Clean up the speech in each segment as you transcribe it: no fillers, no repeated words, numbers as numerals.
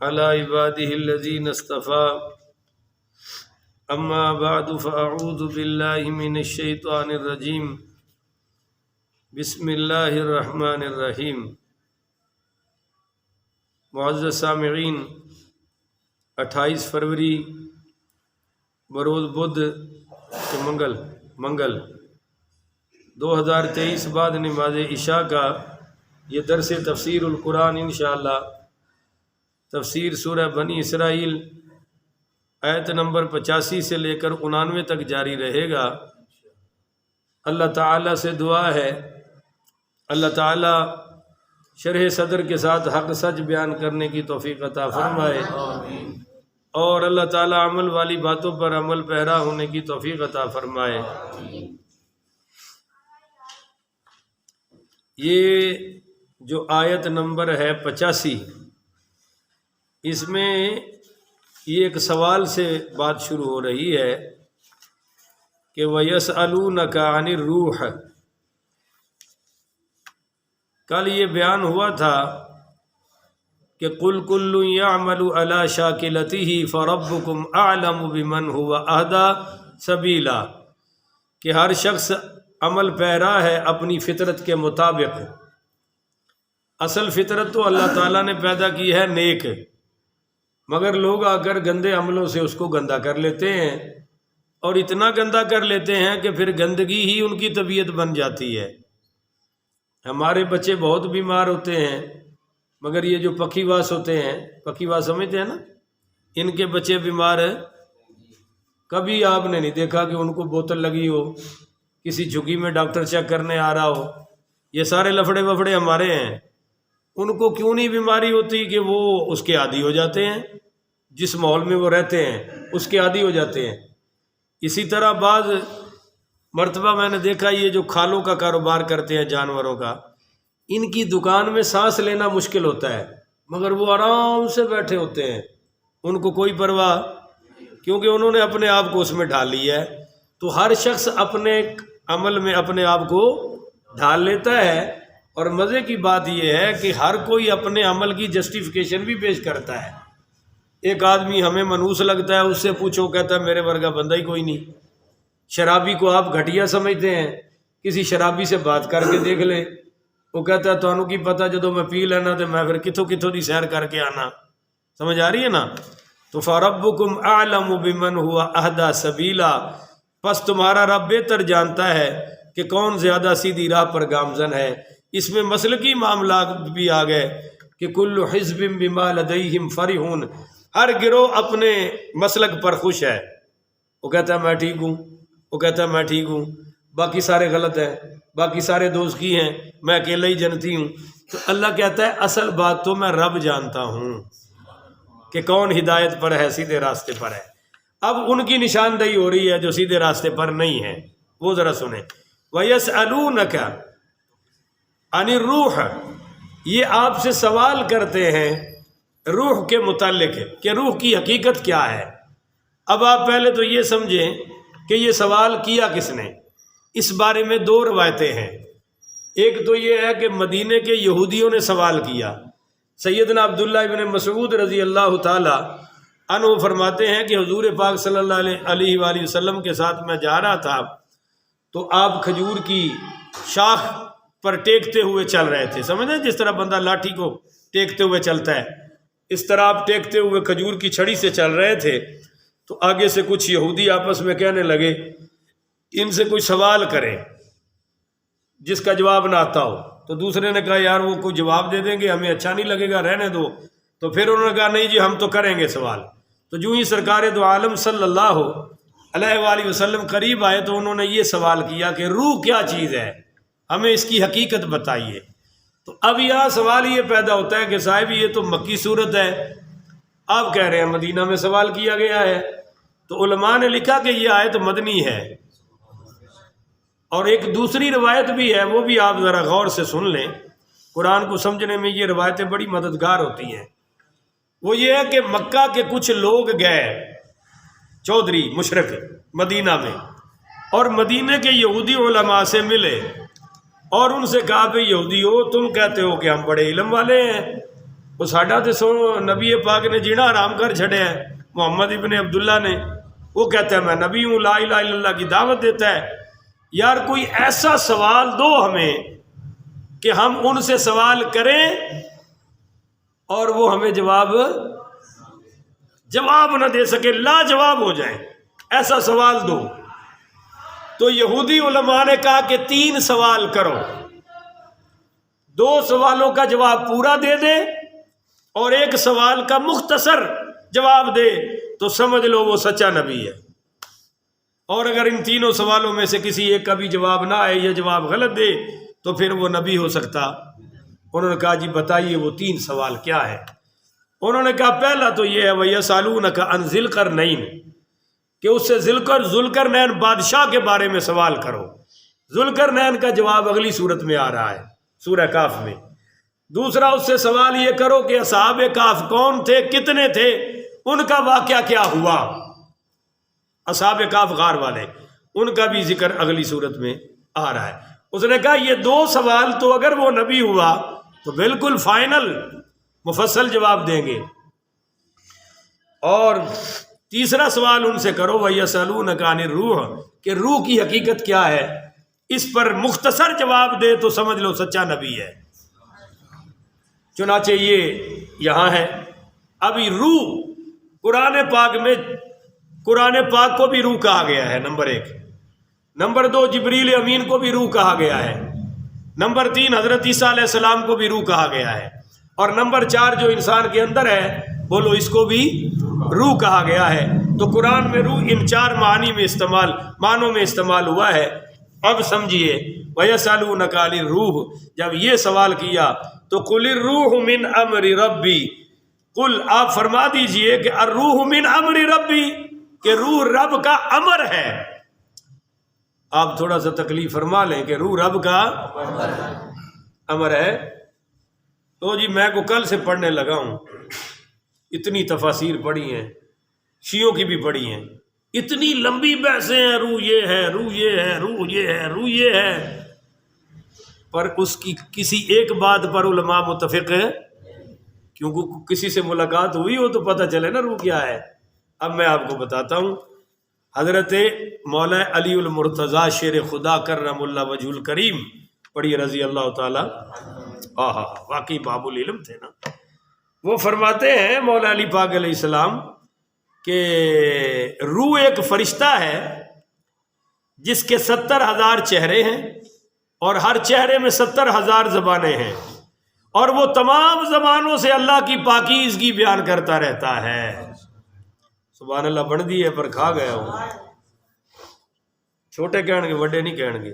على عباده الذين اصطفى اما بعد فاعوذ بالله من الشیطان الرجیم بسم اللہ الرحمن الرحیم۔ معزز سامعین، 28 فروری بروز بدھ کے منگل 2023 بعد نماز عشاء کا یہ درس تفسیر القرآن انشاءاللہ تفسیر سورہ بنی اسرائیل آیت نمبر 85 سے لے کر 99 تک جاری رہے گا۔ اللہ تعالیٰ سے دعا ہے اللہ تعالیٰ شرح صدر کے ساتھ حق سچ بیان کرنے کی توفیق عطا فرمائے اور اللہ تعالیٰ عمل والی باتوں پر عمل پیرا ہونے کی توفیق عطا فرمائے۔ یہ جو آیت نمبر ہے 85، اس میں یہ ایک سوال سے بات شروع ہو رہی ہے کہ وَيَسْأَلُونَكَ عَنِ الرُّوحِ۔ کل یہ بیان ہوا تھا کہ قُلْ كُلٌّ يَعْمَلُ عَلَى شَاكِلَتِهِ فَرَبُّكُمْ أَعْلَمُ بِمَنْ هُوَ أَهْدَى سَبِيلًا، کہ ہر شخص عمل پیرا ہے اپنی فطرت کے مطابق۔ اصل فطرت تو اللہ تعالیٰ نے پیدا کی ہے نیک، مگر لوگ آ کر گندے عملوں سے اس کو گندا کر لیتے ہیں اور اتنا گندا کر لیتے ہیں کہ پھر گندگی ہی ان کی طبیعت بن جاتی ہے۔ ہمارے بچے بہت بیمار ہوتے ہیں، مگر یہ جو پکی واس ہوتے ہیں، پکی واس سمجھتے ہیں نا، ان کے بچے بیمار ہیں، کبھی آپ نے نہیں دیکھا کہ ان کو بوتل لگی ہو، کسی جھگی میں ڈاکٹر چیک کرنے آ رہا ہو۔ یہ سارے لفڑے وفڑے ہمارے ہیں۔ ان کو کیوں نہیں بیماری ہوتی کہ وہ اس کے عادی ہو جاتے ہیں، جس ماحول میں وہ رہتے ہیں اس کے عادی ہو جاتے ہیں۔ اسی طرح بعض مرتبہ میں نے دیکھا یہ جو کھالوں کا کاروبار کرتے ہیں جانوروں کا، ان کی دکان میں سانس لینا مشکل ہوتا ہے، مگر وہ آرام سے بیٹھے ہوتے ہیں، ان کو کوئی پرواہ، کیونکہ انہوں نے اپنے آپ کو اس میں ڈھال لیا ہے۔ تو ہر شخص اپنے عمل میں اپنے آپ کو ڈھال لیتا ہے، اور مزے کی بات یہ ہے کہ ہر کوئی اپنے عمل کی جسٹیفیکیشن بھی پیش کرتا ہے۔ ایک آدمی ہمیں منحوس لگتا ہے، اس سے پوچھو، کہتا ہے میرے ورگا بندہ ہی کوئی نہیں۔ شرابی کو آپ گھٹیا سمجھتے ہیں، کسی شرابی سے بات کر کے دیکھ لیں، وہ کہتا ہے تانوں کی پتہ جدو میں پی لینا تو میں پھر کتوں دی سیر کر کے آنا۔ سمجھ آ رہی ہے نا؟ تو فَرَبُّكُمْ أَعْلَمُ بِمَنْ هُوَ أَهْدَى سَبِيلًا، پس تمہارا رب بہتر جانتا ہے کہ کون زیادہ سیدھی راہ پر گامزن ہے۔ اس میں مسلکی معاملات بھی آ گئے کہ کل حزب بما لدیہم فرحون، ہر گروہ اپنے مسلک پر خوش ہے۔ وہ کہتا ہے میں ٹھیک ہوں، وہ کہتا ہے میں ٹھیک ہوں، باقی سارے غلط ہیں، باقی سارے دوست کی ہیں، میں اکیلا ہی جنتی ہوں۔ تو اللہ کہتا ہے اصل بات تو میں رب جانتا ہوں کہ کون ہدایت پر ہے، سیدھے راستے پر ہے۔ اب ان کی نشاندہی ہو رہی ہے جو سیدھے راستے پر نہیں ہے، وہ ذرا سنیں۔ وَيَسْأَلُونَكَ عَنِ الرُّوحِ، یہ آپ سے سوال کرتے ہیں روح کے متعلق کہ روح کی حقیقت کیا ہے۔ اب آپ پہلے تو یہ سمجھیں کہ یہ سوال کیا کس نے۔ اس بارے میں دو روایتیں ہیں۔ ایک تو یہ ہے کہ مدینے کے یہودیوں نے سوال کیا۔ سیدنا عبداللہ ابن مسعود رضی اللہ تعالی عنہ فرماتے ہیں کہ حضور پاک صلی اللہ علیہ وآلہ وسلم کے ساتھ میں جا رہا تھا تو آپ کھجور کی شاخ پر ٹیکتے ہوئے چل رہے تھے۔ سمجھیں جس طرح بندہ لاٹھی کو ٹیکتے ہوئے چلتا ہے، اس طرح آپ ٹیکتے ہوئے کھجور کی چھڑی سے چل رہے تھے۔ تو آگے سے کچھ یہودی آپس میں کہنے لگے ان سے کوئی سوال کرے جس کا جواب نہ آتا ہو۔ تو دوسرے نے کہا یار وہ کوئی جواب دے دیں گے، ہمیں اچھا نہیں لگے گا، رہنے دو۔ تو پھر انہوں نے کہا نہیں جی ہم تو کریں گے سوال۔ تو جو ہی سرکار دو عالم صلی اللہ علیہ وآلہ وسلم قریب آئے تو انہوں نے یہ سوال کیا کہ روح کیا چیز ہے، ہمیں اس کی حقیقت بتائیے۔ تو اب یہاں سوال یہ پیدا ہوتا ہے کہ صاحب یہ تو مکی صورت ہے، آپ کہہ رہے ہیں مدینہ میں سوال کیا گیا ہے۔ تو علماء نے لکھا کہ یہ آیت مدنی ہے، اور ایک دوسری روایت بھی ہے، وہ بھی آپ ذرا غور سے سن لیں، قرآن کو سمجھنے میں یہ روایتیں بڑی مددگار ہوتی ہیں۔ وہ یہ ہے کہ مکہ کے کچھ لوگ گئے چودھری مشرک مدینہ میں، اور مدینہ کے یہودی علماء سے ملے اور ان سے کہا کہ یہودیو تم کہتے ہو کہ ہم بڑے علم والے ہیں، وہ ساڈا تے سو نبی پاک نے جینا آرام کر چھڑیا ہے، محمد ابن عبداللہ نے، وہ کہتا ہے میں نبی ہوں، لا الہ الا اللہ کی دعوت دیتا ہے۔ یار کوئی ایسا سوال دو ہمیں کہ ہم ان سے سوال کریں اور وہ ہمیں جواب نہ دے سکے، لا جواب ہو جائیں، ایسا سوال دو۔ تو یہودی علماء نے کہا کہ 3 سوال کرو، 2 سوالوں کا جواب پورا دے دے اور 1 سوال کا مختصر جواب دے تو سمجھ لو وہ سچا نبی ہے، اور اگر ان 3 سوالوں میں سے کسی ایک کا بھی جواب نہ آئے یا جواب غلط دے تو پھر وہ نبی ہو سکتا۔ انہوں نے کہا جی بتائیے وہ 3 سوال کیا ہے؟ انہوں نے کہا پہلا تو یہ ہے وَيَسْأَلُونَكَ عَنْ ذِي الْقَرْنَيْنِ، کہ اس سے ذوالقرنین بادشاہ کے بارے میں سوال کرو۔ ذوالقرنین کا جواب اگلی صورت میں آ رہا ہے سورہ کہف میں۔ دوسرا اس سے سوال یہ کرو کہ اصحاب کہف کون تھے، کتنے تھے، ان کا واقعہ کیا ہوا، اصحاب کہف غار والے، ان کا بھی ذکر اگلی صورت میں آ رہا ہے۔ اس نے کہا یہ 2 سوال تو اگر وہ نبی ہوا تو بالکل فائنل مفصل جواب دیں گے، اور تیسرا سوال ان سے کرو وَيَسْأَلُونَكَ عَنِ الرُّوحِ، کہ روح کی حقیقت کیا ہے، اس پر مختصر جواب دے تو سمجھ لو سچا نبی ہے۔ چنانچہ یہ یہاں ہے۔ ابھی روح قرآن پاک کو بھی روح کہا گیا ہے، نمبر 1۔ نمبر 2 جبریل امین کو بھی روح کہا گیا ہے۔ نمبر 3 حضرت عیسیٰ علیہ السلام کو بھی روح کہا گیا ہے۔ اور نمبر 4 جو انسان کے اندر ہے بولو اس کو بھی روح کہا گیا ہے۔ تو قرآن میں روح ان 4 معنوں میں استعمال ہوا ہے۔ اب سمجھیے وَيَسْأَلُونَكَ عَنِ الرُّوحِ، جب یہ سوال کیا تو قُلِ الرُّوحُ مِنْ أَمْرِ رَبِّي، قل آپ فرما دیجئے کہ الروح من امر ربی، کہ روح رب کا امر ہے۔ آپ تھوڑا سا تکلیف فرما لیں کہ روح رب کا امر ہے۔ تو جی میں کو کل سے پڑھنے لگا ہوں، اتنی تفاسیر پڑھی ہیں، شیعوں کی بھی پڑھی ہیں، اتنی لمبی بحثیں ہیں، روح یہ ہے، روح یہ ہے، روح یہ ہے، روح یہ ہے، پر اس کی کسی ایک بات پر علماء متفق ہے، کیونکہ کسی سے ملاقات ہوئی ہو تو پتہ چلے نا روح کیا ہے۔ اب میں آپ کو بتاتا ہوں۔ حضرت مولا علی المرتضیٰ شیر خدا کرم اللہ وجہ الکریم پڑھی رضی اللہ تعالی، واقعی باب العلم تھے نا۔ وہ فرماتے ہیں مولا علی پاک علیہ السلام کہ روح ایک فرشتہ ہے جس کے 70,000 چہرے ہیں اور ہر چہرے میں 70,000 زبانیں ہیں، اور وہ تمام زبانوں سے اللہ کی پاکیزگی بیان کرتا رہتا ہے۔ سبحان اللہ، بن دی ہے پر کھا گیا ہوں، چھوٹے کہن گے بڑے نہیں کہن گے۔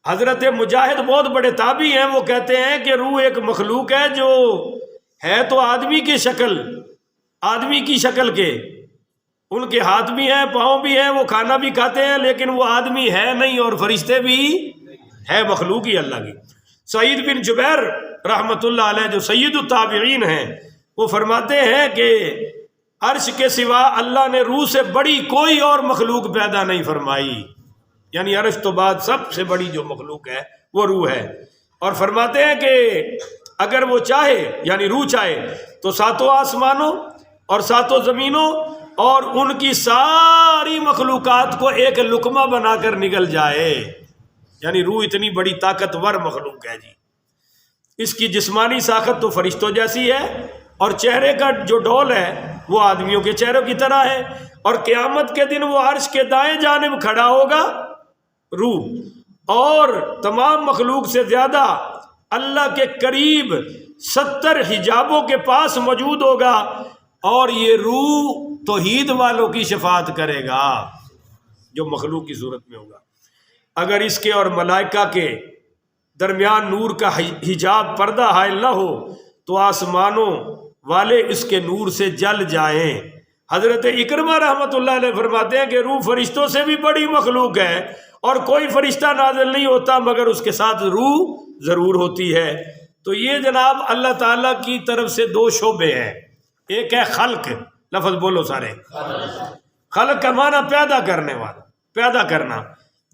حضرت مجاہد بہت بڑے تابعی ہیں، وہ کہتے ہیں کہ روح ایک مخلوق ہے جو ہے تو آدمی کی شکل کے، ان کے ہاتھ بھی ہیں، پاؤں بھی ہیں، وہ کھانا بھی کھاتے ہیں، لیکن وہ آدمی ہے نہیں، اور فرشتے بھی ہے، مخلوق ہی اللہ کی۔ سعید بن جبیر رحمۃ اللہ علیہ جو سید التابعین ہیں، وہ فرماتے ہیں کہ عرش کے سوا اللہ نے روح سے بڑی کوئی اور مخلوق پیدا نہیں فرمائی، یعنی عرش تو بعد سب سے بڑی جو مخلوق ہے وہ روح ہے۔ اور فرماتے ہیں کہ اگر وہ چاہے، یعنی روح چاہے، تو 7 آسمانوں اور 7 زمینوں اور ان کی ساری مخلوقات کو ایک لقمہ بنا کر نگل جائے، یعنی روح اتنی بڑی طاقتور مخلوق ہے جی۔ اس کی جسمانی ساخت تو فرشتوں جیسی ہے، اور چہرے کا جو ڈول ہے وہ آدمیوں کے چہروں کی طرح ہے، اور قیامت کے دن وہ عرش کے دائیں جانب کھڑا ہوگا روح، اور تمام مخلوق سے زیادہ اللہ کے قریب 70 حجابوں کے پاس موجود ہوگا، اور یہ روح توحید والوں کی شفاعت کرے گا جو مخلوق کی صورت میں ہوگا۔ اگر اس کے اور ملائکہ کے درمیان نور کا حجاب پردہ حائل نہ ہو تو آسمانوں والے اس کے نور سے جل جائیں۔ حضرت اکرمہ رحمۃ اللہ علیہ فرماتے ہیں کہ روح فرشتوں سے بھی بڑی مخلوق ہے، اور کوئی فرشتہ نازل نہیں ہوتا مگر اس کے ساتھ روح ضرور ہوتی ہے۔ تو یہ جناب اللہ تعالیٰ کی طرف سے 2 شعبے ہیں، ایک ہے خلق، لفظ بولو سارے، خلق کا معنی پیدا کرنے والا، پیدا کرنا۔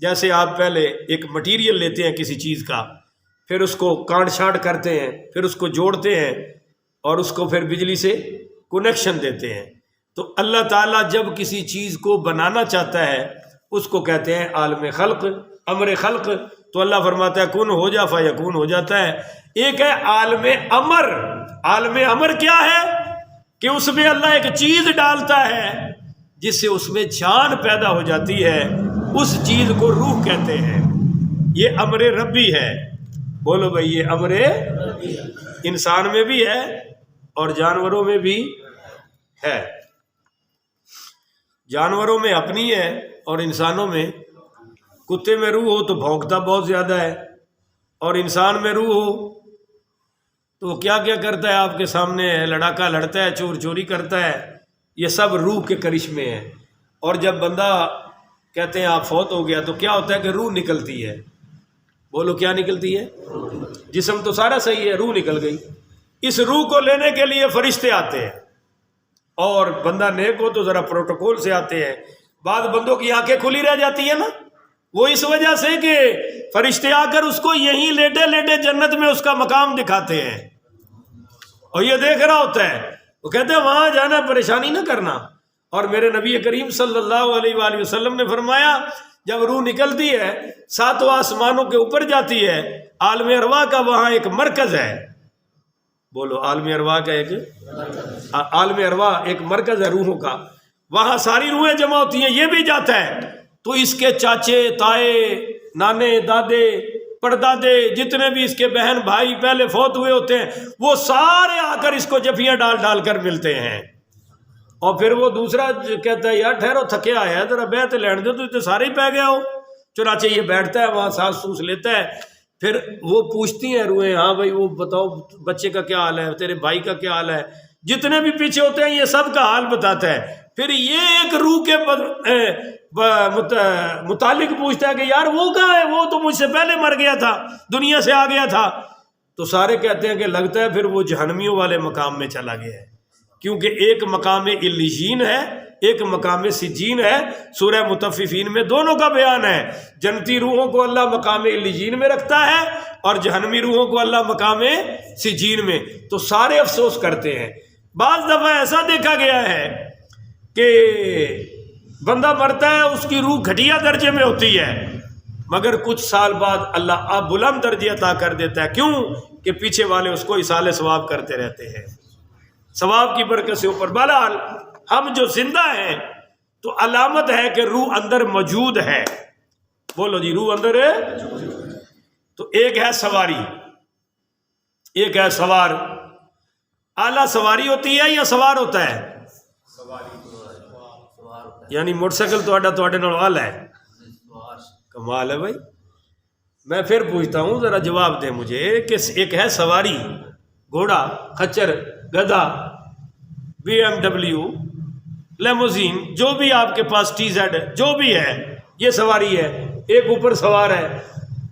جیسے آپ پہلے ایک مٹیریل لیتے ہیں کسی چیز کا، پھر اس کو کانٹ چھانٹ کرتے ہیں، پھر اس کو جوڑتے ہیں، اور اس کو پھر بجلی سے کنیکشن دیتے ہیں۔ تو اللہ تعالیٰ جب کسی چیز کو بنانا چاہتا ہے اس کو کہتے ہیں عالم خلق، امر خلق۔ تو اللہ فرماتا ہے کن ہو جا فیکون ہو جاتا ہے۔ ایک ہے عالم امر۔ عالم امر کیا ہے کہ اس میں اللہ ایک چیز ڈالتا ہے جس سے اس میں جان پیدا ہو جاتی ہے، اس چیز کو روح کہتے ہیں۔ یہ امر ربی ہے۔ بولو بھائی، یہ امر انسان میں بھی ہے اور جانوروں میں بھی ہے۔ جانوروں میں اپنی ہے اور انسانوں میں، کتے میں روح ہو تو بھونکتا بہت زیادہ ہے، اور انسان میں روح ہو تو وہ کیا کیا کرتا ہے آپ کے سامنے ہے، لڑاکا لڑتا ہے، چور چوری کرتا ہے۔ یہ سب روح کے کرشمے ہیں۔ اور جب بندہ کہتے ہیں آپ فوت ہو گیا تو کیا ہوتا ہے کہ روح نکلتی ہے۔ بولو کیا نکلتی ہے؟ جسم تو سارا صحیح ہے، روح نکل گئی۔ اس روح کو لینے کے لیے فرشتے آتے ہیں، اور بندہ نیک ہو تو ذرا پروٹوکول سے آتے ہیں۔ بعض بندوں کی آنکھیں کھلی رہ جاتی ہیں نا، وہ اس وجہ سے کہ فرشتے آ کر اس کو یہیں لیٹے لیٹے جنت میں اس کا مقام دکھاتے ہیں، اور یہ دیکھ رہا ہوتا ہے۔ وہ کہتے ہیں وہاں جانا، پریشانی نہ کرنا۔ اور میرے نبی کریم صلی اللہ علیہ وآلہ وسلم نے فرمایا جب روح نکلتی ہے 7 آسمانوں کے اوپر جاتی ہے، عالم ارواح کا وہاں ایک مرکز ہے۔ بولو عالم ارواح کا عالم ارواح ایک مرکز ہے روحوں کا، وہاں ساری روحیں جمع ہوتی ہیں۔ یہ بھی جاتا ہے تو اس کے چاچے تائے نانے دادے پردادے جتنے بھی اس کے بہن بھائی پہلے فوت ہوئے ہوتے ہیں وہ سارے آ کر اس کو جفیاں ڈال ڈال کر ملتے ہیں۔ اور پھر وہ دوسرا کہتا ہے یار ٹھہرو تھکے آیا ہے ذرا بیعت لین دو، تو سارے ہی پہ گیا ہو۔ چنانچہ یہ بیٹھتا ہے وہاں سانس سوس لیتا ہے، پھر وہ پوچھتی ہیں روحیں ہاں بھائی وہ بتاؤ بچے کا کیا حال ہے، تیرے بھائی کا کیا حال ہے، جتنے بھی پیچھے ہوتے ہیں یہ سب کا حال بتاتا ہے۔ پھر یہ ایک روح کے متعلق پوچھتا ہے کہ یار وہ کہاں ہے، وہ تو مجھ سے پہلے مر گیا تھا، دنیا سے آ گیا تھا۔ تو سارے کہتے ہیں کہ لگتا ہے پھر وہ جہنمیوں والے مقام میں چلا گیا ہے، کیونکہ ایک مقام علیین ہے ایک مقام سجین ہے۔ سورہ مطففین میں دونوں کا بیان ہے۔ جنتی روحوں کو اللہ مقام علیین میں رکھتا ہے اور جہنمی روحوں کو اللہ مقام سجین میں۔ تو سارے افسوس کرتے ہیں۔ بعض دفعہ ایسا دیکھا گیا ہے کہ بندہ مرتا ہے اس کی روح گھٹیا درجے میں ہوتی ہے، مگر کچھ سال بعد اللہ اب بلند درجے عطا کر دیتا ہے۔ کیوں کہ پیچھے والے اس کو ایصال ثواب کرتے رہتے ہیں، ثواب کی برکت سے اوپر۔ بہرحال ہم جو زندہ ہیں تو علامت ہے کہ روح اندر موجود ہے۔ بولو جی روح اندر ہے۔ تو ایک ہے سواری، ایک ہے سوار۔ اعلیٰ سواری ہوتی ہے یا سوار ہوتا ہے؟ یعنی موٹر سائیکل تواڈے نال والا ہے، کمال ہے بھائی۔ میں پھر پوچھتا ہوں ذرا جواب دیں مجھے کہ ایک ہے سواری، گھوڑا، خچر، گدھا، BMW، لیموزین، جو بھی آپ کے پاس TZ جو بھی ہے یہ سواری ہے۔ ایک اوپر سوار ہے،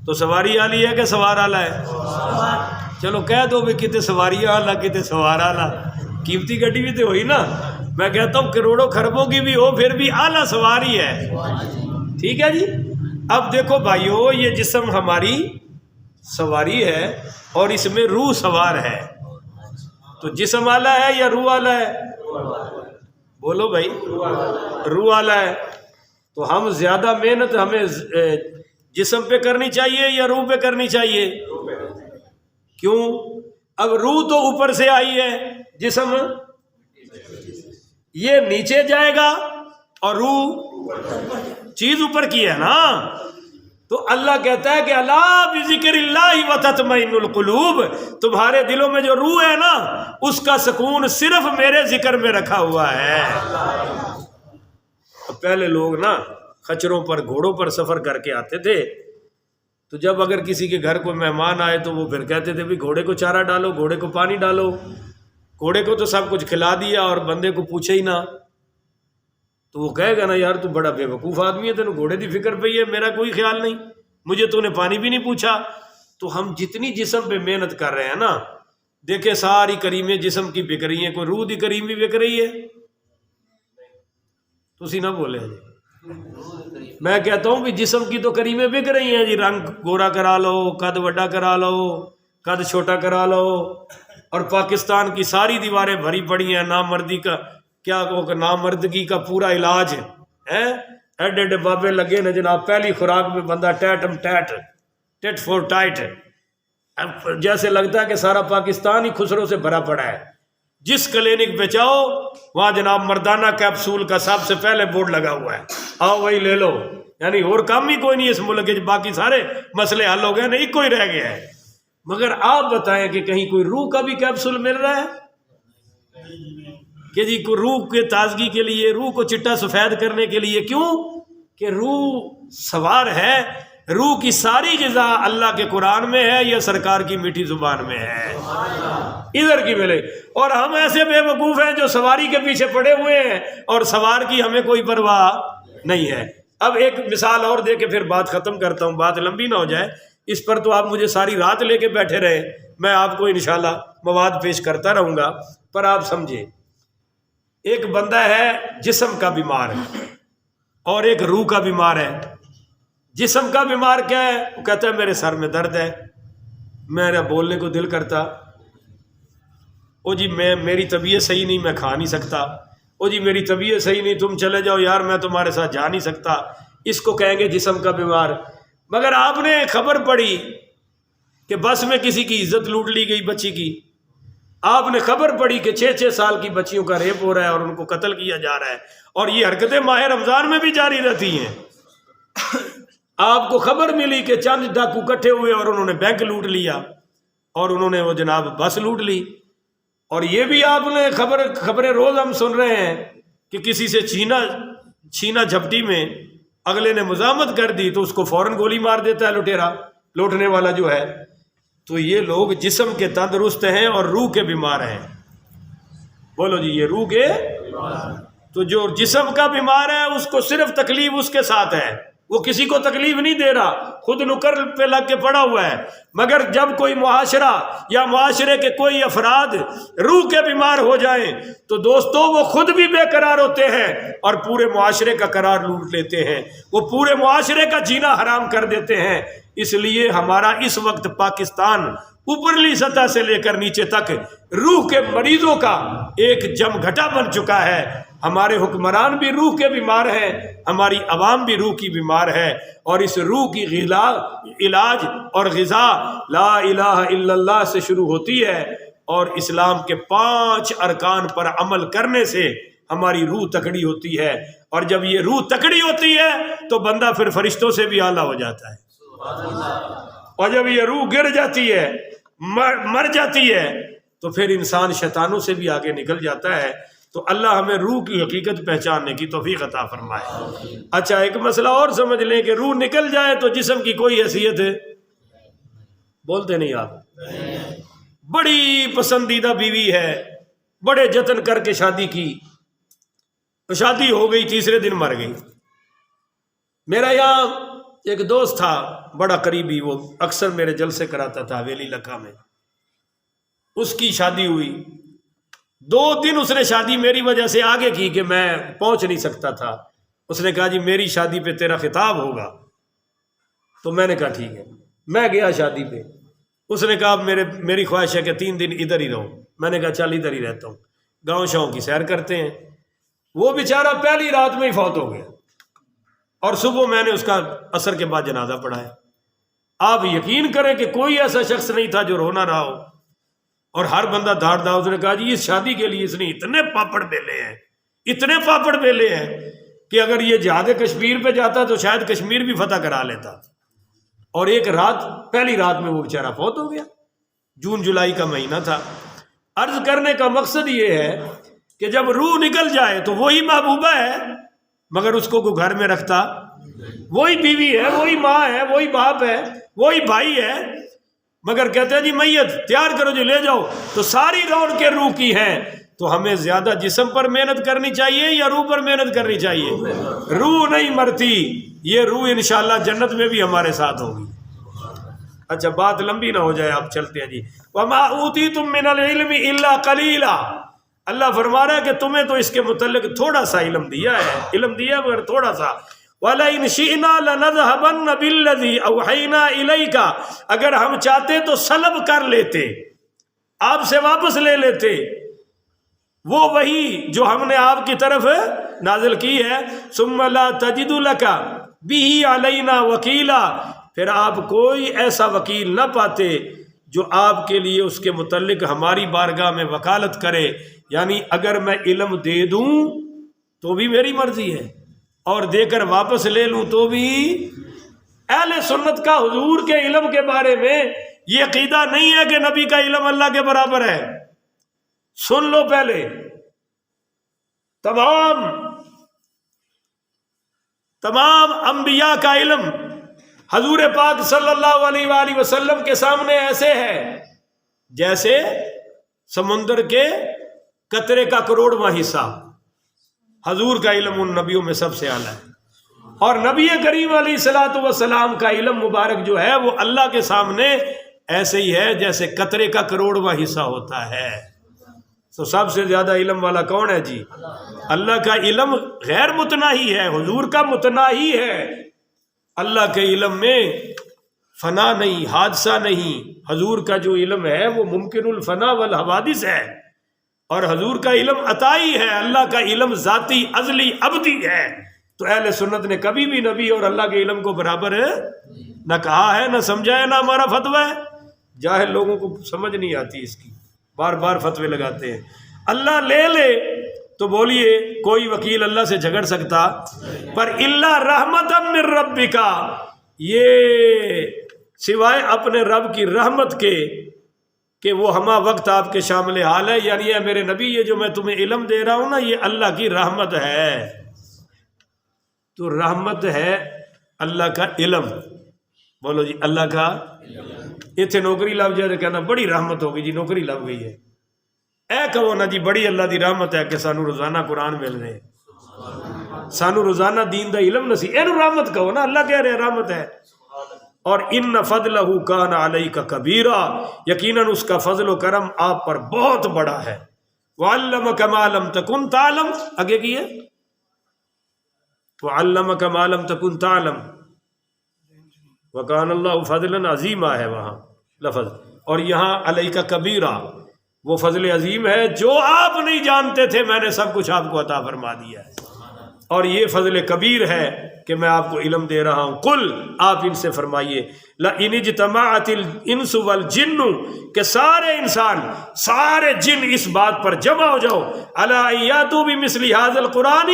تو سواری والی ہے کہ سوار والا ہے؟ چلو کہہ دو بھی کتے سواری والا کتے سوار والا، قیمتی گڈی بھی تو ہوئی نا۔ میں کہتا ہوں کروڑوں خربوں کی بھی ہو پھر بھی اعلیٰ سواری ہے۔ ٹھیک ہے جی۔ اب دیکھو بھائیو، یہ جسم ہماری سواری ہے اور اس میں روح سوار ہے، تو جسم والا ہے یا روح والا ہے؟ بولو بھائی، روح والا ہے۔ تو ہم زیادہ محنت ہمیں جسم پہ کرنی چاہیے یا روح پہ کرنی چاہیے؟ کیوں؟ اب روح تو اوپر سے آئی ہے، جسم یہ نیچے جائے گا اور روح چیز اوپر کی ہے نا۔ تو اللہ کہتا ہے کہ اللہ بذکر اللہ وتطمئن القلوب، تمہارے دلوں میں جو روح ہے نا اس کا سکون صرف میرے ذکر میں رکھا ہوا ہے۔ پہلے لوگ نا خچروں پر گھوڑوں پر سفر کر کے آتے تھے، تو جب اگر کسی کے گھر کوئی مہمان آئے تو وہ پھر کہتے تھے بھی گھوڑے کو چارہ ڈالو، گھوڑے کو پانی ڈالو۔ گھوڑے کو تو سب کچھ کھلا دیا اور بندے کو پوچھے ہی نہ، تو وہ کہے گا نا یار تو بڑا بے وقوف آدمی ہے، تینوں گھوڑے دی فکر پئی ہے، میرا کوئی خیال نہیں، مجھے تو نے پانی بھی نہیں پوچھا۔ تو ہم جتنی جسم پہ محنت کر رہے ہیں نا، دیکھیں ساری کریمیں جسم کی بک رہی ہیں، کوئی روح دی کریم بھی بک رہی ہے؟ تسی نہ بولے جی، میں کہتا ہوں بھی جسم کی تو کریمیں بک رہی ہیں جی، رنگ گورا کرا لو، قد وڈا کرا لو، قد چھوٹا کرا لو، اور پاکستان کی ساری دیواریں بھری پڑی ہیں نامردی کا، کیا وہ نامردگی کا پورا علاج ہے، ایڈے ایڈے بابے لگے نا جناب، پہلی خوراک میں بندہ ٹیٹ فور ٹائٹ، جیسے لگتا ہے کہ سارا پاکستان ہی خسروں سے بھرا پڑا ہے۔ جس کلینک پہ جاؤ وہاں جناب مردانہ کیپسول کا سب سے پہلے بورڈ لگا ہوا ہے، آؤ وہی لے لو، یعنی اور کام ہی کوئی نہیں اس ملک کے، باقی سارے مسئلے حل ہو گئے، نہیں کوئی رہ گیا ہے۔ مگر آپ بتائیں کہ کہیں کوئی روح کا بھی کیپسول مل رہا ہے کہ جی روح کے تازگی کے لیے، روح کو چٹا سفید کرنے کے لیے؟ کیوں کہ روح سوار ہے، روح کی ساری غذا اللہ کے قرآن میں ہے یا سرکار کی میٹھی زبان میں ہے، ادھر کی ملے۔ اور ہم ایسے بے وقوف ہیں جو سواری کے پیچھے پڑے ہوئے ہیں اور سوار کی ہمیں کوئی پرواہ نہیں ہے۔ اب ایک مثال اور دے کے پھر بات ختم کرتا ہوں، بات لمبی نہ ہو جائے، اس پر تو آپ مجھے ساری رات لے کے بیٹھے رہے، میں آپ کو انشاءاللہ مواد پیش کرتا رہوں گا، پر آپ سمجھے ایک بندہ ہے جسم کا بیمار ہے اور ایک روح کا بیمار ہے۔ جسم کا بیمار کیا ہے؟ وہ کہتا ہے میرے سر میں درد ہے، میرا بولنے کو دل کرتا، او جی میری طبیعت صحیح نہیں، میں کھا نہیں سکتا، او جی میری طبیعت صحیح نہیں، تم چلے جاؤ یار، میں تمہارے ساتھ جا نہیں سکتا، اس کو کہیں گے جسم کا بیمار۔ مگر آپ نے خبر پڑھی کہ بس میں کسی کی عزت لوٹ لی گئی بچی کی، آپ نے خبر پڑھی کہ 6 سال کی بچیوں کا ریپ ہو رہا ہے اور ان کو قتل کیا جا رہا ہے، اور یہ حرکتیں ماہ رمضان میں بھی جاری رہتی ہیں۔ آپ کو خبر ملی کہ چند ڈاکو کٹھے ہوئے اور انہوں نے بینک لوٹ لیا اور انہوں نے وہ جناب بس لوٹ لی، اور یہ بھی آپ نے خبریں روز ہم سن رہے ہیں کہ کسی سے چھینا جھپٹی میں اگلے نے مزاحمت کر دی تو اس کو فوراً گولی مار دیتا ہے لٹیرا، لوٹنے والا جو ہے۔ تو یہ لوگ جسم کے تندرست ہیں اور روح کے بیمار ہیں، بولو جی یہ روح کے، تو جو جسم کا بیمار ہے اس کو صرف تکلیف اس کے ساتھ ہے، وہ کسی کو تکلیف نہیں دے رہا، خود نکر پہ لگ کے پڑا ہوا ہے۔ مگر جب کوئی معاشرہ یا معاشرے کے کوئی افراد روح کے بیمار ہو جائیں تو دوستو وہ خود بھی بے قرار ہوتے ہیں اور پورے معاشرے کا قرار لوٹ لیتے ہیں، وہ پورے معاشرے کا جینا حرام کر دیتے ہیں۔ اس لیے ہمارا اس وقت پاکستان اوپرلی سطح سے لے کر نیچے تک روح کے مریضوں کا ایک جم گھٹا بن چکا ہے۔ ہمارے حکمران بھی روح کے بیمار ہیں، ہماری عوام بھی روح کی بیمار ہے، اور اس روح کی علاج اور غذا لا الہ الا اللہ سے شروع ہوتی ہے، اور اسلام کے 5 ارکان پر عمل کرنے سے ہماری روح تکڑی ہوتی ہے، اور جب یہ روح تکڑی ہوتی ہے تو بندہ پھر فرشتوں سے بھی اعلیٰ ہو جاتا ہے، اور جب یہ روح گر جاتی ہے، مر جاتی ہے، تو پھر انسان شیطانوں سے بھی آگے نکل جاتا ہے۔ تو اللہ ہمیں روح کی حقیقت پہچاننے کی توفیق عطا فرمائے۔ اچھا ایک مسئلہ اور سمجھ لیں کہ روح نکل جائے تو جسم کی کوئی حیثیت ہے؟ بولتے نہیں آپ؟ بڑی پسندیدہ بیوی ہے، بڑے جتن کر کے شادی کی، شادی ہو گئی، تیسرے دن مر گئی۔ میرا یہاں ایک دوست تھا بڑا قریبی، وہ اکثر میرے جلسے کراتا تھا حویلی لکھا میں، اس کی شادی ہوئی، 2 دن اس نے شادی میری وجہ سے آگے کی کہ میں پہنچ نہیں سکتا تھا۔ اس نے کہا جی میری شادی پہ تیرا خطاب ہوگا، تو میں نے کہا ٹھیک ہے، میں گیا شادی پہ۔ اس نے کہا میری خواہش ہے کہ 3 دن ادھر ہی رہوں، میں نے کہا چل ادھر ہی رہتا ہوں، گاؤں شاؤں کی سیر کرتے ہیں۔ وہ بیچارہ پہلی رات میں ہی فوت ہو گیا، اور صبح میں نے اس کا عصر کے بعد جنازہ پڑھایا۔ آپ یقین کریں کہ کوئی ایسا شخص نہیں تھا جو رو نہ رہا ہو، اور ہر بندہ دھاڑ دھاڑ۔ اس نے کہا جی اس شادی کے لیے اس نے اتنے پاپڑ بیلے ہیں کہ اگر یہ جہاد کشمیر پہ جاتا تو شاید کشمیر بھی فتح کرا لیتا، اور ایک رات، پہلی رات میں وہ بیچارہ فوت ہو گیا۔ جون جولائی کا مہینہ تھا۔ عرض کرنے کا مقصد یہ ہے کہ جب روح نکل جائے تو وہی محبوبہ ہے، مگر اس کو کوئی گھر میں رکھتا، وہی بیوی ہے، وہی ماں ہے، وہی باپ ہے، وہی بھائی ہے، مگر کہتے ہیں جی میت تیار کرو جی لے جاؤ، تو ساری رونقیں کے روح کی ہیں۔ تو ہمیں زیادہ جسم پر محنت کرنی چاہیے یا روح پر محنت کرنی چاہیے؟ روح نہیں مرتی، یہ روح انشاءاللہ جنت میں بھی ہمارے ساتھ ہوگی۔ اچھا بات لمبی نہ ہو جائے، آپ چلتے ہیں جی۔ وَمَا أُوتِيتُم مِّنَ الْعِلْمِ إِلَّا قَلِيلًا، اللہ فرما رہا ہے کہ تمہیں تو اس کے متعلق تھوڑا سا علم دیا ہے مگر تھوڑا سا۔ وَلَئِنْ شِئْنَا لَنَذْهَبَنَّ بِالَّذِي أَوْحَيْنَا إِلَيْكَ، اگر ہم چاہتے تو سلب کر لیتے آپ سے واپس لے لیتے وہ وہی جو ہم نے آپ کی طرف نازل کی ہے. ثم لا تجد لک بہ علینا وکیلا، پھر آپ کوئی ایسا وکیل نہ پاتے جو آپ کے لیے اس کے متعلق ہماری بارگاہ میں وکالت کرے. یعنی اگر میں علم دے دوں تو بھی میری مرضی ہے، اور دے کر واپس لے لوں تو بھی. اہل سنت کا حضور کے علم کے بارے میں یہ عقیدہ نہیں ہے کہ نبی کا علم اللہ کے برابر ہے. سن لو پہلے، تمام انبیاء کا علم حضور پاک صلی اللہ علیہ وآلہ وسلم کے سامنے ایسے ہے جیسے سمندر کے قطرے کا کروڑواں حصہ. حضور کا علم ان نبیوں میں سب سے اعلیٰ ہے، اور نبی کریم علیہ الصلوۃ والسلام کا علم مبارک جو ہے وہ اللہ کے سامنے ایسے ہی ہے جیسے قطرے کا کروڑواں حصہ ہوتا ہے. تو سب سے زیادہ علم والا کون ہے جی؟ اللہ کا علم غیر متناہی ہے، حضور کا متناہی ہے. اللہ کے علم میں فنا نہیں، حادثہ نہیں. حضور کا جو علم ہے وہ ممکن الفنا والحوادث ہے، اور حضور کا علم عطائی ہے. اللہ کا علم ذاتی، ازلی، ابدی ہے. تو اہل سنت نے کبھی بھی نبی اور اللہ کے علم کو برابر نہ کہا ہے، نہ سمجھا ہے، نہ ہمارا فتویٰ ہے. جاہل لوگوں کو سمجھ نہیں آتی اس کی، بار بار فتوے لگاتے ہیں. اللہ لے لے تو بولیے کوئی وکیل اللہ سے جھگڑ سکتا؟ پر اللہ رحمت من ربک، یہ سوائے اپنے رب کی رحمت کے کہ وہ ہمہ وقت آپ کے شامل حال ہے. یعنی اے میرے نبی یہ جو میں تمہیں علم دے رہا ہوں نا، یہ اللہ کی رحمت ہے. تو رحمت ہے اللہ کا علم. بولو جی اللہ کا. اتنے نوکری لگ جائے تو کہنا بڑی رحمت ہوگی جی، نوکری لگ گئی ہے. اے کہو نا جی بڑی اللہ دی رحمت ہے کہ سانو روزانہ قرآن مل رہے، سانو روزانہ دین دا علم نسی. اینو رحمت کہو نا، اللہ کہہ رہے رحمت ہے. اور ان فضلہ کان علیک کبیرا، یقیناً اس کا فضل و کرم آپ پر بہت بڑا ہے. وعلمک ما لم تکن تعلم، آگے کی ہے وعلمک ما لم تکن تعلم وکان اللہ فضلا عظیما ہے وہاں لفظ، اور یہاں علیک کبیرا وہ فضل عظیم ہے جو آپ نہیں جانتے تھے، میں نے سب کچھ آپ کو عطا فرما دیا ہے. اور یہ فضل کبیر ہے کہ میں آپ کو علم دے رہا ہوں. قل، آپ ان سے فرمائیے، لئن اجتمعت الانس والجن، کہ سارے انسان، سارے جن اس بات پر جمع ہو جاؤ، الی ان یاتوا بمثل ھذا القرآن،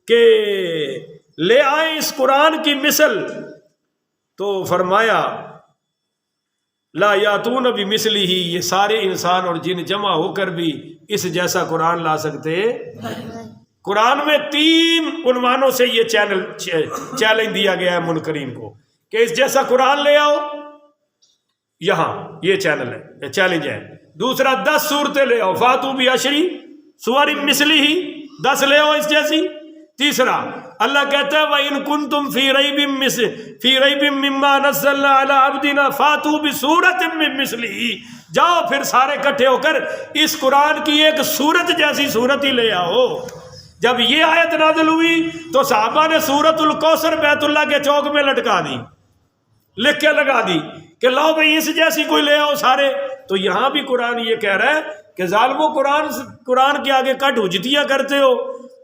کہ لے آئیں اس قرآن کی مثل. تو فرمایا لا یاتون بمثلہ، یہ سارے انسان اور جن جمع ہو کر بھی اس جیسا قرآن لا سکتے. قرآن میں 3 عنوانوں سے یہ چیلنج دیا گیا ہے منکرین کو کہ اس جیسا قرآن لے آؤ. یہاں یہ چیلنج ہے. دوسرا 10 صورتیں لے آؤ، فاتو بعشر سور مثلہ، 10 لے آؤ اس جیسی. تیسرا اللہ کہتا ہے وَإِن كُنتُمْ فِي رَيْبٍ مِّمَّا نَزَّلْنَا عَلَىٰ عَبْدِنَا فَاتُوا بِسُورَةٍ مِّن مِّثْلِهِ، جاؤ پھر سارے اکٹھے ہو کر اس قرآن کی ایک سورت جیسی سورت ہی لے آؤ. جب یہ آیت نازل ہوئی تو صحابہ نے سورت الکوثر بیت اللہ کے چوک میں لٹکا دی، لکھ کے لگا دی کہ لاؤ بھائی اس جیسی کوئی لے آؤ سارے. تو یہاں بھی قرآن یہ کہہ رہا ہے کہ ظالموں، قرآن کے آگے کٹ حجتیاں کرتے ہو،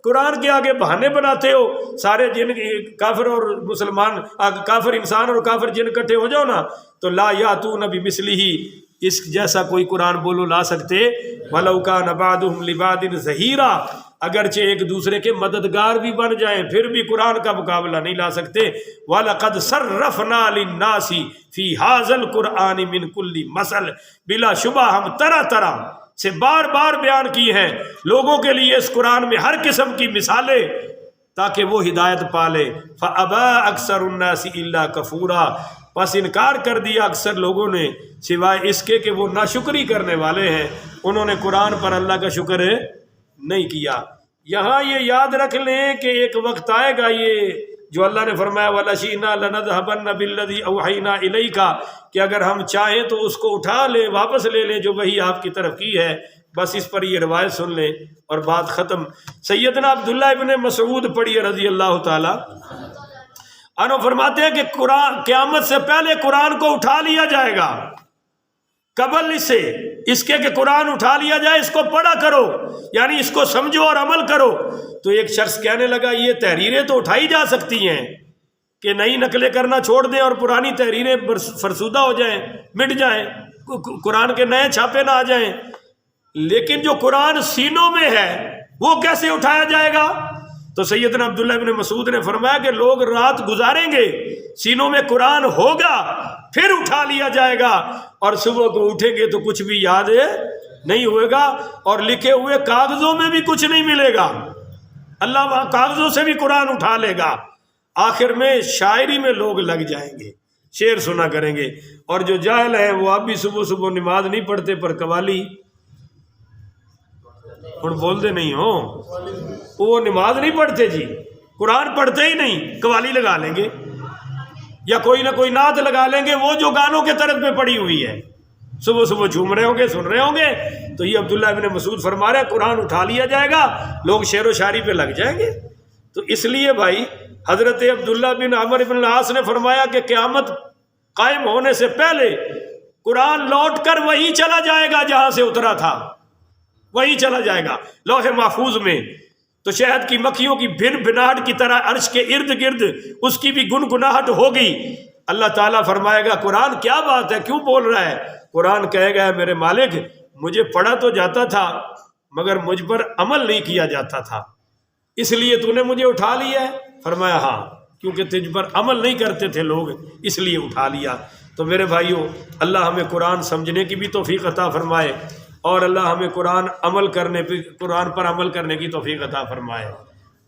قرآن کے آگے بہانے بناتے ہو. سارے جن کافر اور مسلمان، کافر انسان اور کافر جن اکٹھے ہو جاؤ نا تو لا یاتون بمثلہ، اس جیسا کوئی قرآن بولو لا سکتے. وَلَوْ كَانَ بَعْضُهُمْ لِبَعْضٍ ظَهِيرًا، اگرچہ ایک دوسرے کے مددگار بھی بن جائیں پھر بھی قرآن کا مقابلہ نہیں لا سکتے. وَلَقَدْ صَرَّفْنَا لِلنَّاسِ فِي هَذَا الْقُرْآنِ مِنْ كُلِّ مَثَلٍ، بلا شبہ ہم طرح سے بار بار بیان کی ہیں لوگوں کے لیے اس قرآن میں ہر قسم کی مثالیں تاکہ وہ ہدایت پالے. فَأَبَى أَكْثَرُ النَّاسِ إِلَّا كَفُورًا، بس انکار کر دیا اکثر لوگوں نے سوائے اس کے کہ وہ ناشکری کرنے والے ہیں. انہوں نے قرآن پر اللہ کا شکر نہیں کیا. یہاں یہ یاد رکھ لیں کہ ایک وقت آئے گا یہ جو اللہ نے فرمایا وَلَشِئْنَا لَنَذْهَبَنَّ بِالَّذِي أَوْحَيْنَا إِلَيْكَ، کہ اگر ہم چاہیں تو اس کو اٹھا لیں، واپس لے لیں جو وحی آپ کی طرف کی ہے. بس اس پر یہ روایت سن لیں اور بات ختم. سیدنا عبداللہ ابن مسعود پڑھیے رضی اللہ تعالی عنہ، فرماتے ہیں کہ قیامت سے پہلے قرآن کو اٹھا لیا جائے گا، قبل اس سے اس کے کہ قرآن اٹھا لیا جائے، اس کو پڑھا کرو، یعنی اس کو سمجھو اور عمل کرو۔ تو ایک شخص کہنے لگا یہ تحریریں تو اٹھائی جا سکتی ہیں کہ نئی نقلیں کرنا چھوڑ دیں اور پرانی تحریریں فرسودہ ہو جائیں، مٹ جائیں، قرآن کے نئے چھاپے نہ آ جائیں، لیکن جو قرآن سینوں میں ہے وہ کیسے اٹھایا جائے گا؟ تو سیدنا عبداللہ بن مسعود نے فرمایا کہ لوگ رات گزاریں گے، سینوں میں قرآن ہوگا، پھر اٹھا لیا جائے گا، اور صبح کو اٹھیں گے تو کچھ بھی یاد نہیں ہوئے گا، اور لکھے ہوئے کاغذوں میں بھی کچھ نہیں ملے گا، اللہ وہاں کاغذوں سے بھی قرآن اٹھا لے گا۔ آخر میں شاعری میں لوگ لگ جائیں گے، شعر سنا کریں گے، اور جو جاہل ہیں وہ اب بھی صبح صبح نماز نہیں پڑھتے پر قوالی بولتے نہیں ہو، وہ نماز نہیں پڑھتے جی، قرآن پڑھتے ہی نہیں، قوالی لگا لیں گے یا کوئی نہ کوئی نعت لگا لیں گے، وہ جو گانوں کے طرز پہ پڑی ہوئی ہے، صبح صبح جھوم رہے ہوں گے، سن رہے ہوں گے۔ تو یہ عبداللہ ابن مسعود فرما رہے ہیں قرآن اٹھا لیا جائے گا، لوگ شعر و شاعری پہ لگ جائیں گے۔ تو اس لیے بھائی حضرت عبداللہ بن عمر بن العاص نے فرمایا کہ قیامت قائم ہونے سے پہلے قرآن لوٹ کر وہیں چلا جائے گا جہاں سے اترا تھا، وہیں چلا جائے گا لوح محفوظ میں۔ تو شہد کی مکھیوں کی بھن بھناہٹ کی طرح عرش کے ارد گرد اس کی بھی گنگناہٹ ہوگی۔ اللہ تعالیٰ فرمائے گا قرآن کیا بات ہے، کیوں بول رہا ہے؟ قرآن کہے گا میرے مالک مجھے پڑھا تو جاتا تھا مگر مجھ پر عمل نہیں کیا جاتا تھا، اس لیے تو نے مجھے اٹھا لیا ہے۔ فرمایا ہاں، کیونکہ تجھ پر عمل نہیں کرتے تھے لوگ اس لیے اٹھا لیا۔ تو میرے بھائیوں، اللہ ہمیں قرآن سمجھنے کی بھی توفیق عطا فرمائے، اور اللہ ہمیں قرآن پر عمل کرنے کی توفیق عطا فرمائے۔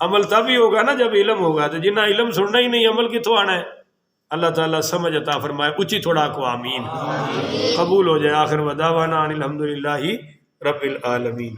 عمل تب ہی ہوگا نا جب علم ہوگا، تو جنہیں علم سننا ہی نہیں عمل کتوں آنا ہے؟ اللہ تعالیٰ سمجھ عطا فرمائے، اچھی تھوڑا کو آمین، قبول ہو جائے۔ آخر ودعوانا ان الحمدللہ رب العالمین۔